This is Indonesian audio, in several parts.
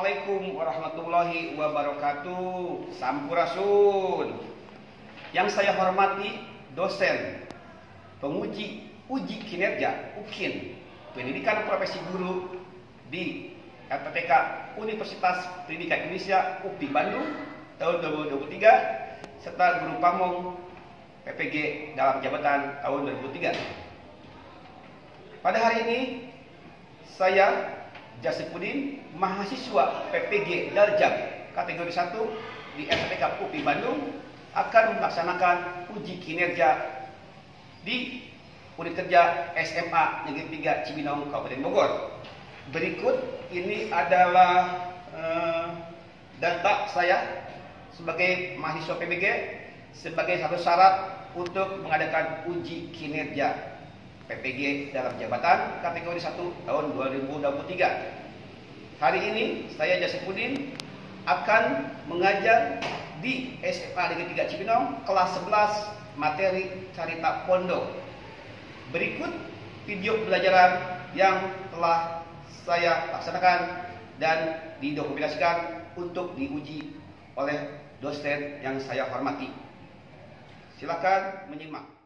Assalamualaikum warahmatullahi wabarakatuh. Sampurasun. Yang saya hormati dosen, penguji uji kinerja UKIN, pendidikan profesi guru di LPTK Universitas Pendidikan Indonesia UPI Bandung tahun 2023 serta guru pamong PPG dalam jabatan tahun 2003. Pada hari ini saya Jasipudin, mahasiswa PPG Daljab kategori 1 di LPTK UPI Bandung akan melaksanakan uji kinerja di unit kerja SMA Negeri 3 Cibinong Kabupaten Bogor. Berikut ini adalah data saya sebagai mahasiswa PPG sebagai satu syarat untuk mengadakan uji kinerja PPG dalam jabatan kategori 1 tahun 2023. Hari ini saya Jasipudin akan mengajar di SMA Negeri 3 Cibinong kelas 11 materi Carita Pondok. Berikut video pembelajaran yang telah saya laksanakan dan didokumentasikan untuk diuji oleh dosen yang saya hormati. Silakan menyimak.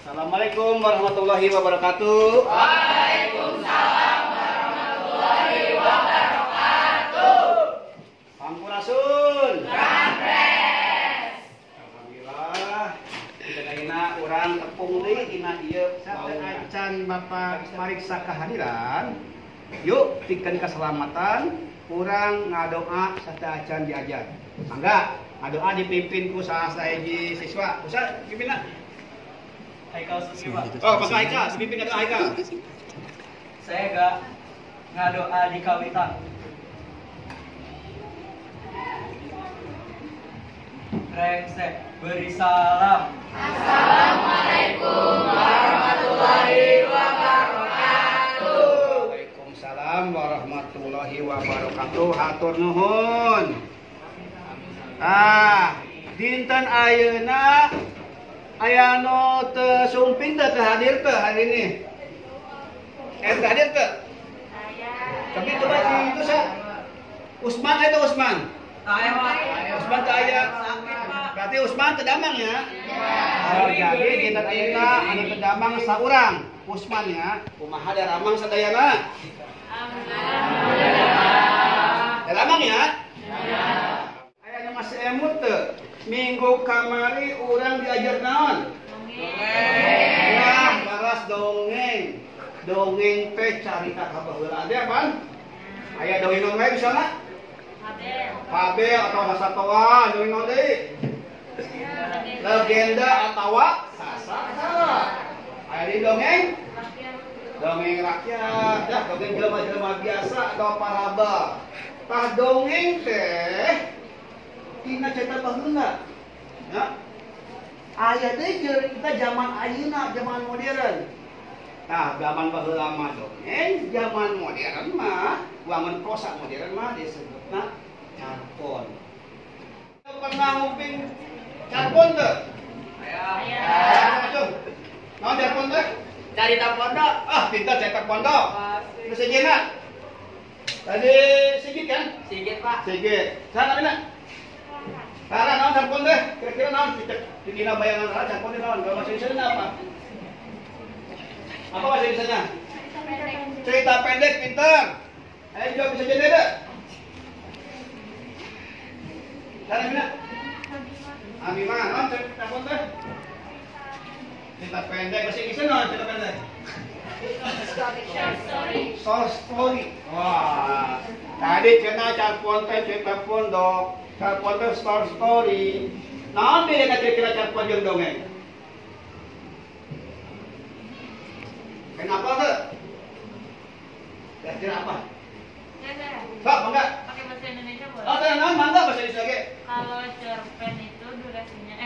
Assalamualaikum warahmatullahi wabarakatuh. Waalaikumsalam warahmatullahi wabarakatuh. Sampurasun. Rampres. Alhamdulillah. Kita kaina urang tepung deui dina ieu acan Bapak mariksa kehadiran. Yuk pikeun keselamatan urang ngadoa sarta acan diajar. Mangga ngadoa dipimpin ku salah saeji siswa. Ustaz pimpinna. Haikal Susiwa. Oh, Pak Haikal, pimpin ngadoa Haikal. Saya gak ngadoa di kawitan. Rengsek beri salam. Assalamualaikum warahmatullahi wabarakatuh. Waalaikumsalam warahmatullahi wabarakatuh. Hatur nuhun. Dinten ayeuna aya nu teu sumping teu hadir teu hari ini. Hadir teu? Tapi coba itu sa. Usman itu Usman. Usman teu aya. Berarti Usman teu damang ya? Oh, jadi dinten ayeuna anu teu damang saurang. Usman ya. Kumaha da ramang sadayana? Alhamdulillah. Da damang ya? Ya. Aya nu masih emut teu? Minggu kamari urang diajar naon? Dongeng. Nah, baras dongeng. Dongeng teh carita ka baheula. Ade apaan? Aya dongeng naon we bisa na? Fabel atau sasatoa, dongeng naon deui? Legenda atawa sasatra. Aya di dongeng? Dongeng rakyat. Dah dongeng jelema-jelema biasa atau parabel. Tah dongeng teh tina cerita baheula. Ya. Aya teh cerita zaman ayeuna, zaman modern. Nah, zaman baheula mah dongeng, zaman modern mah, wangun prosa modern mah disebutna carpon. Pernah nguping carpon teu? Aya. Naon carpon teh? Carita pondok. Pintar cetak pondok. Geus sejenna. Tadi Sigit kan? Sigit, Pak. Sigit. Sana mina? Karena naon carpon teh? Kira-kira naon di dina bayangan carpon teh naon? Kalau bahasa Indonesia apa? Apa bahasa Indonesia? Cerita pendek pintar. Ayo jawab bisa jadi deh. Sana mina? Amimah, naon carpon teh? Cerita pendek bahasa Indonesia naon cerita pendek? Short story. Wah. Tadi cenah carpon teh cerita pondok. Carpon teh short story. Naon bedana kira-kira carpon jeung dongeng? Kenapa tuh? Kira-kira apa? Sok, mangga. Pakai bahasa Indonesia boleh? Oh, naon mangga bahasa Indonesia ge? Kalau cerpen itu durasinya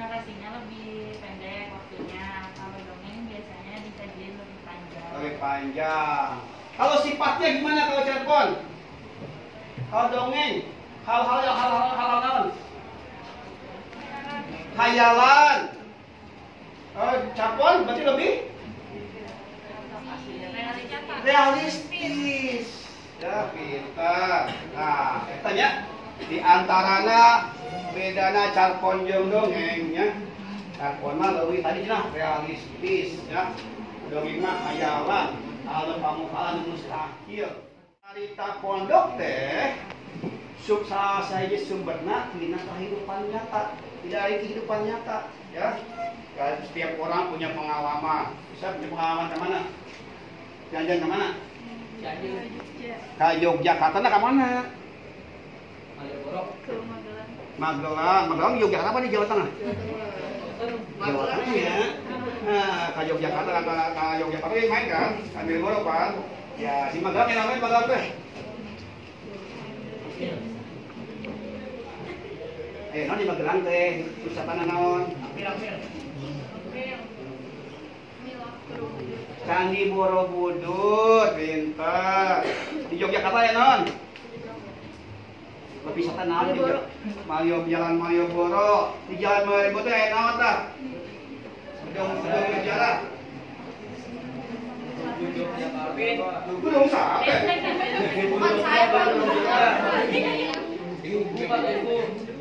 narasinya lebih pendek waktunya. Kalau dongeng biasanya disajiin lebih panjang. Lebih panjang. Kalau sifatnya gimana kalau cerpen? Kalau dongeng, hal-hal naon? hayalan. Capon berarti lebih realistis. Ya, pintar. Nah, tanya di antarana bedana carpon jeung dongeng nya. Carpon mah leuwih tadi cenah realistis ya. Dongeng mah hayalan, anu pamukaan mustahil. Carita pondok teh salah sumberna tina kehidupan nyata, tidak dari kehidupan nyata ya. Setiap orang punya pengalaman. Bisa punya pengalaman ke mana? Jalan-jalan ke mana? Ke Yogyakarta nah ke mana? Magelang, Yogyakarta apa di Jawa Tengah? Jawa Tengah ya. Nah, ke Yogyakarta, ke Yogyakarta main kan? Ambil borok kan? Ya, di Magelang yang namanya Magelang teh. Non di Magelang teh, wisata naon? Candi Borobudur, pintar. Di Yogyakarta ya non? Wisata naon di Jalan Malioboro. Di Jalan Malioboro teh aya naon tah? Gedung sejarah. Gedung sate. Bukan saya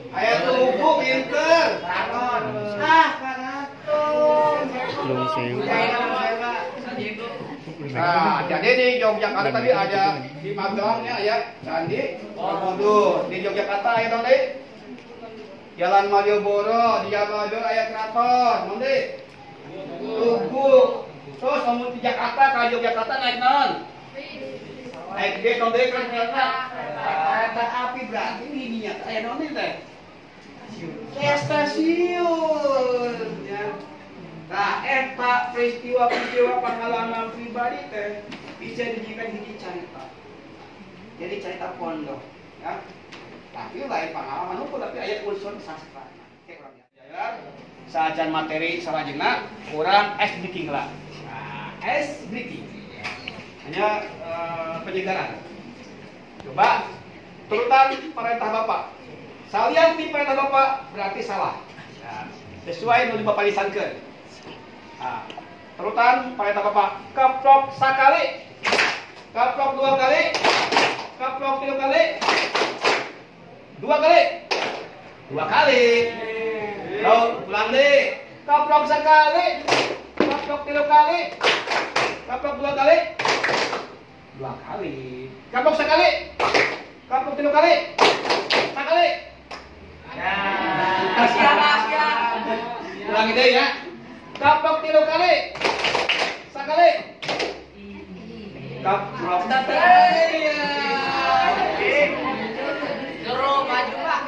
aya tubuh pinter. Karaton. Karaton. Nah, jadi di Yogyakarta tadi ada di Magelangnya ya Candi Borobudur. Di Yogyakarta ya dong deh. Jalan Malioboro, di Jalan Malioboro aya keraton, dong deh. Tugu. Terus kamu di Jakarta ke Yogyakarta naik non? Naik bis dong deh kan kereta. Kereta api berarti ini nya aya non teh. Kayak stasiun ya. Nah, eta peristiwa pengalaman pribadi teh bisa dijadikan hiji cerita. Jadi cerita pondok, ya. Tapi lain pengalaman hukum tapi aya unsur sastra. Oke, urang ya. Sajan materi salajengna kurang ice breaking lah. Nah, ice breaking. Hanya penyegaran. Coba turutan perintah Bapak. Salian di perintah Bapak berarti salah. Nah, sesuai nu Bapak lisankeun. Nah, turutan perintah Bapak. Kaprok sakali. Kaprok 2 kali. Kaprok 3 kali. 2 kali. 2 kali. Lalu ulang deh. Kaprok sekali. Kaprok 3 kali. Kaprok 2 kali. 2 kali. Kaprok sekali. Kaprok 3 kali. Sekali. Siap. Ulangi deh ya. Kaprok 3 kali. Sekali. Kaprok. Suruh maju Pak.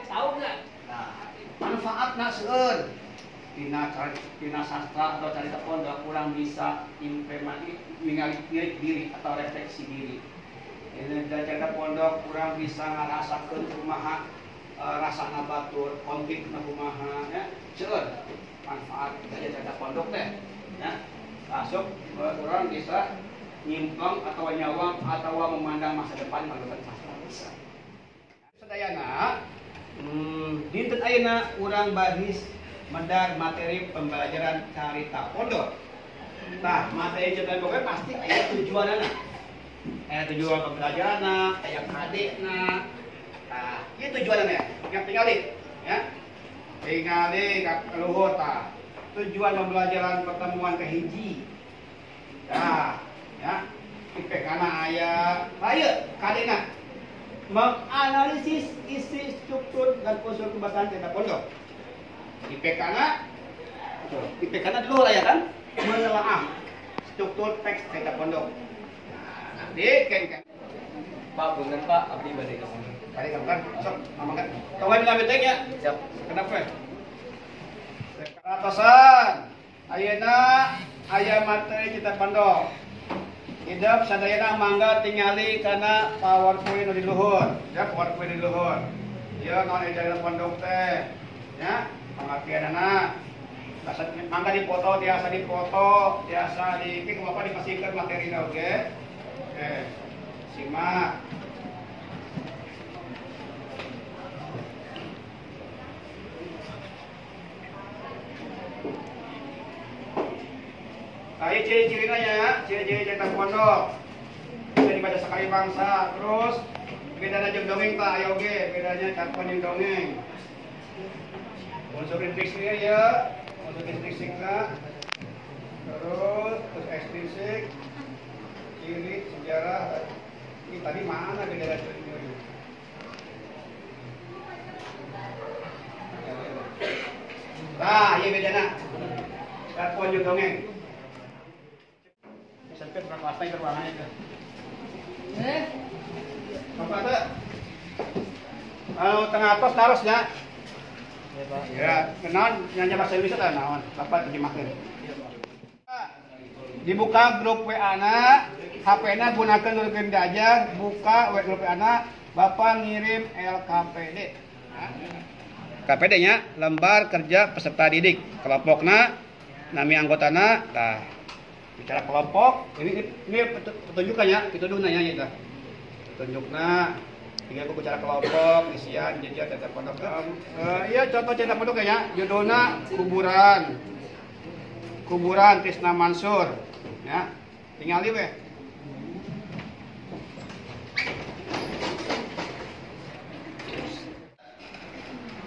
Tahu nggak? Nah, manfaatna seueur. Tina sastra atau cerita pondok kurang bisa implementasi ningali diri atau refleksi diri. Ini cerita pondok kurang bisa ngarasakeun kumaha rasa ngabatur, konflik kumaha ya. Seueur manfaat dari cerita pondok teh ya. Masuk kurang bisa nyimpang atau nyawang atau memandang masa depan menggunakan sastra bisa. Sadayana dinten ayeuna urang bahis medar materi pembelajaran carita pondok. Nah, materi cerita pondok pasti aya tujuanna. Aya tujuan pembelajaranna, aya kadekna. Nah, ieu tujuanna ya. Yang tingali ya. Tingali ka luhur tah. Tujuan pembelajaran pertemuan kahiji. Nah, ya. IPK-na aya bae kadekna. Menganalisis isi struktur dan unsur pembahasan cerita pondok. IPK-na dulu lah ya kan, menelaah struktur teks cerita pondok. Nah, nanti kan Pak, bener Pak, abdi bade ka pondok. kali kamu kan, sok, ngomong kan. Kawan ngambil teks ya. Siap. Kenapa? Sekaratosan, ayeuna aya materi cerita pondok. Hidup sadayana mangga tingali kana PowerPoint di luhur, ya PowerPoint di luhur. Ya naon ejaan pondok teh, ya pengertianana. Mangga dipoto, biasa di kumaha dipasikeun materina oge. Oke. Simak. Nah, ini ciri-cirinya ya, ciri-ciri cetak pondok. Bisa dibaca sekali bangsa. Terus bedanya jeung dongeng tak ayo ge, bedanya cakon jeung dongeng. Unsur intrinsiknya ya, unsur intrinsiknya. Terus ekstrinsik, ciri, sejarah. Ini tadi mana bedanya ciri-ciri? Nah, iya bedanya. Cakon jeung dongeng. Sampai berapa kelas ke ruangannya itu? Apa ada? Tengah atas taruh ya. Iya, Pak. Ya, kenal nyanyi bahasa Indonesia lah naon, dapat terjemahkan. Dibuka grup WA-na, HP-na gunakan nuliskeun diajar, buka grup WA-na, Bapak ngirim LKPD. KPD-nya lembar kerja peserta didik. Kelompokna, nami anggotana, nah bicara kelompok, ini petunjukannya, pituduhna nya eta. Petunjukna, tinggal aku bicara kelompok, isian, jajar, cetak pondok. Iya contoh cetak pondok ya, judulna kuburan. Kuburan Tisna Mansur. Ya, tinggal we.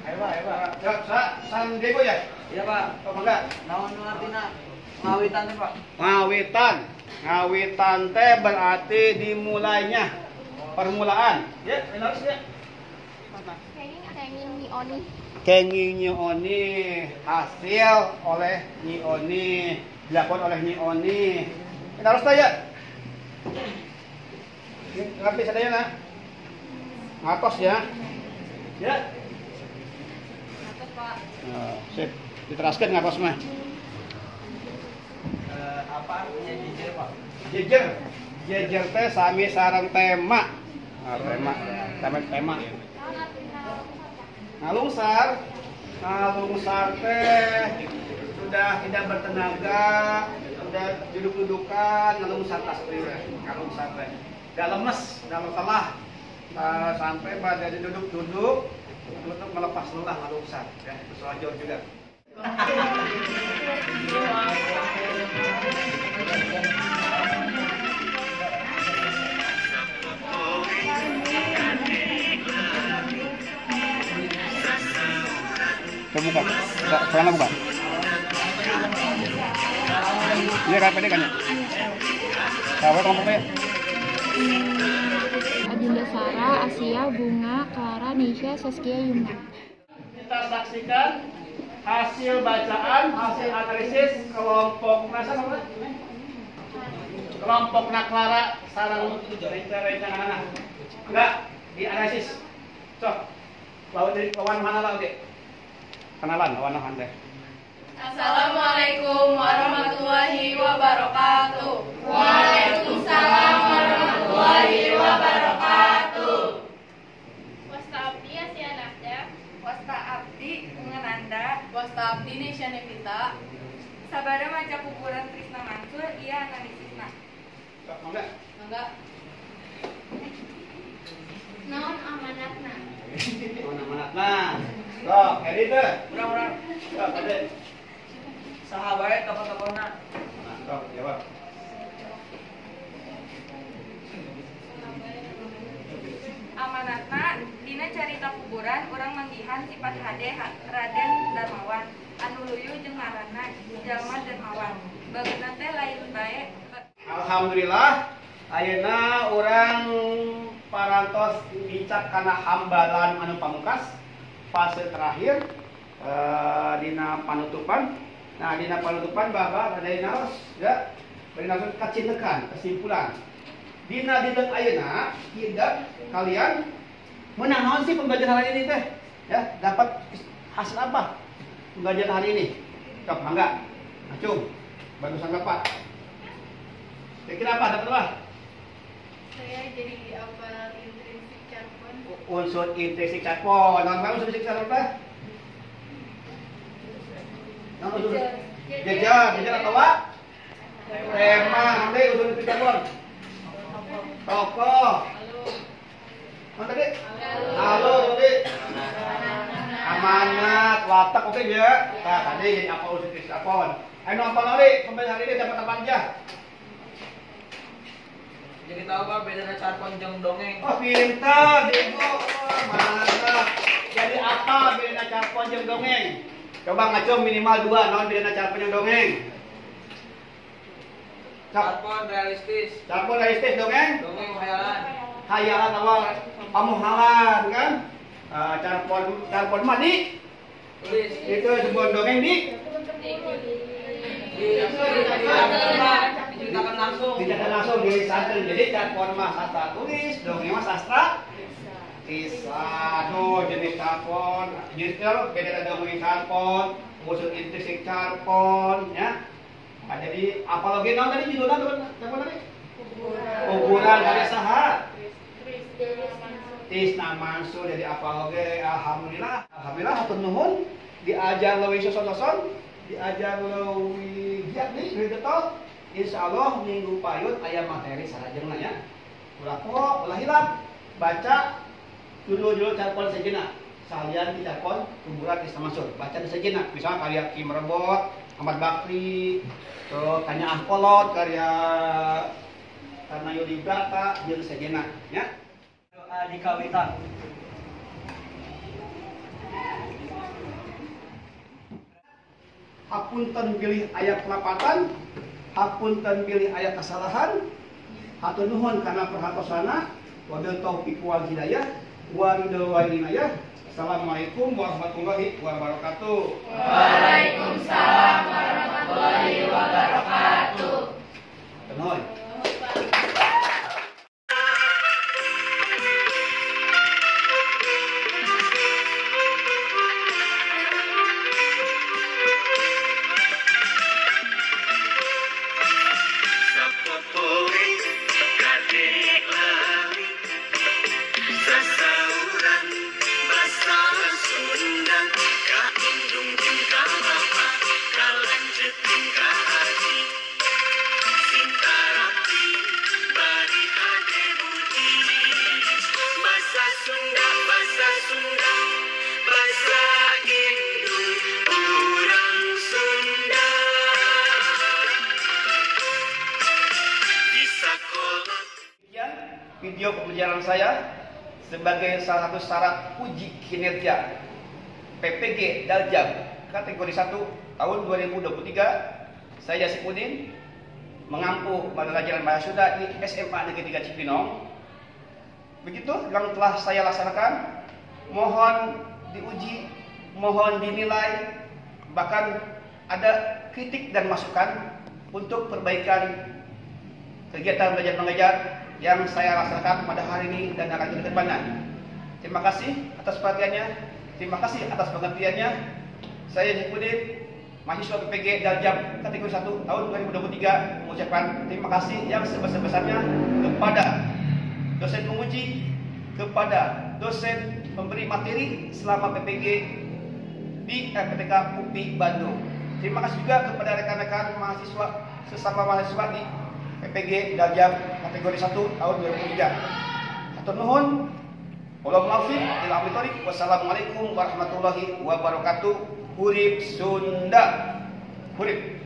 Ayo, Pak. Ya, San Diego ya? Iya, Pak. Kok enggak? Naon nu artina? Ngawitan teh, Pak. Ngawitan teh berarti dimulainya, permulaan. Ya, harus ya. Kenging Nyioni. Kenging Nyioni, hasil oleh Nyioni, dilakukan oleh Nyioni. Kita harus tanya. Ngerti sadaya na? Ngatos ya. Ya. Ngatos, Pak. Sip. Diteraskan ngatos mah. Apa artinya jejer, Pak? Jejer teh sami sareng tema. Tema. Ngalungsar teh sudah tidak bertenaga, sudah duduk-dudukan, ngalungsar tasbih, ngalungsar teh. Udah lemes, udah lelah, sampai pada duduk-duduk untuk melepas lelah ngalungsar, ya, itu selajur juga. Buka, sekarang buka. Ini KPD kan ya? Tahu kelompoknya? Adinda Sarah, Asia, Bunga, Clara, Nisha, Saskia, Yumna. Kita saksikan hasil bacaan, hasil analisis kelompok kelompok Clara sarang rencana anak. Enggak dianalisis. Sok. Lawan mana lah oke? Kenalan lawan teh. Assalamualaikum warahmatullahi wabarakatuh. Waalaikumsalam warahmatullahi wabarakatuh. Wasta Abdi, Asia Nafda. Wasta Abdi Ngenanda. Wasta Abdi Nisha Nevita. Sabada maca kuburan Trisna Mansur, iya analisisna. Sok enggak? Enggak. Naon amanatna. Amanatna. Sok, edit teh. Urang-urang. Sok, edit. Saha bae tokoh-tokohna? Nah, sok jawab. Amanatna dina carita kuburan urang manggihan sifat hade Raden Darmawan anu luyu jeung ngaranna Jalma Darmawan. Bageuna teh lain bae. Alhamdulillah ayeuna urang parantos dicap kana hambalan anu pamungkas fase terakhir dina panutupan. Nah, dina panutupan Bapak ada naos ya. Bari naos kacindekan kesimpulan. Dina dideuk ayeuna tidak kalian menang naon sih pembelajaran hari ini teh? Ya, dapat hasil apa? Pembelajaran hari ini. Sok, mangga. Acung. Bantu sanggapan. Kira apa? Dapat apa? Saya jadi apa intrinsik carbon. Unsur intrinsik carbon. Nah, unsur intrinsik carbon apa? Nah, unsur jajar atau apa? Tema, nanti unsur intrinsik carbon. Tokoh. Mana tadi? Halo, tadi. Amanat, watak oke ya. Nah, tadi jadi apa usul apon. Ayo apa lagi? Pembeli hari ini dapat apa aja? Jadi tahu Pak bedanya carpon jeung dongeng. Oh, pintar, Diego. Oh, mantap. Jadi apa bedanya carpon jeung dongeng? Coba ngacung minimal 2, naon bedanya carpon jeung dongeng? Carpon realistis. Carpon realistis dongeng? Dongeng khayalan. Hayalan awal pamuhalan kan? Carpon mandi. Tulis. Itu sebuah dongeng di Diceritakan langsung. tidak langsung di santri. Jadi carpon mah sastra tulis, dongeng mah sastra kisah. Tuh jenis carpon, jenis beda dongeng carpon, unsur intrinsik carpon, ya. Nah, jadi apalagi naon tadi judulnya carpon tadi? Kuburan dari saha? Tisna Mansur. Jadi apalagi alhamdulillah hatur nuhun diajar leuwih soson-soson, diajar leuwih giat nih leuwih getol. Insyaallah minggu payut aya materi sarajengna ya. Ulah po, ulah hilap baca judul-judul carpon sejenak. Salian di carpon kuburan Tisna Mansur. Baca di sejenak. Misalnya karya Kim Rebot, Ahmad Bakri, terus Tanya Ahkolot, karya karena Yudi Brata, jeung sejenak ya. Doa di kawitan. Hapunten bilih ayat kelapatan, hapunten bilih ayat kesalahan, hatur nuhun karena perhatosana, wabil taufiq wal hidayah, waridho wal inayah. Assalamualaikum warahmatullahi wabarakatuh. Waalaikumsalam warahmatullahi wabarakatuh. Nuhun. Video pembelajaran saya sebagai salah satu syarat uji kinerja PPG Daljam kategori 1 tahun 2023. Saya Yasipudin mengampu pelajaran bahasa Sunda di SMA Negeri 3 Cipinong. Begitu yang telah saya laksanakan, mohon diuji, mohon dinilai, bahkan ada kritik dan masukan untuk perbaikan kegiatan belajar mengajar yang saya laksanakan pada hari ini dan akan ke depannya. Terima kasih atas perhatiannya, terima kasih atas pengertiannya. Saya Yasipudin, mahasiswa PPG Daljam kategori 1 tahun 2023 mengucapkan terima kasih yang sebesar-besarnya kepada dosen penguji, kepada dosen pemberi materi selama PPG di RPTK UPI Bandung. Terima kasih juga kepada rekan-rekan mahasiswa sesama mahasiswa di PPG Daljam kategori 1 tahun 2003. Hatur nuhun. Wassalamualaikum warahmatullahi wabarakatuh. Hurip Sunda. Hurip.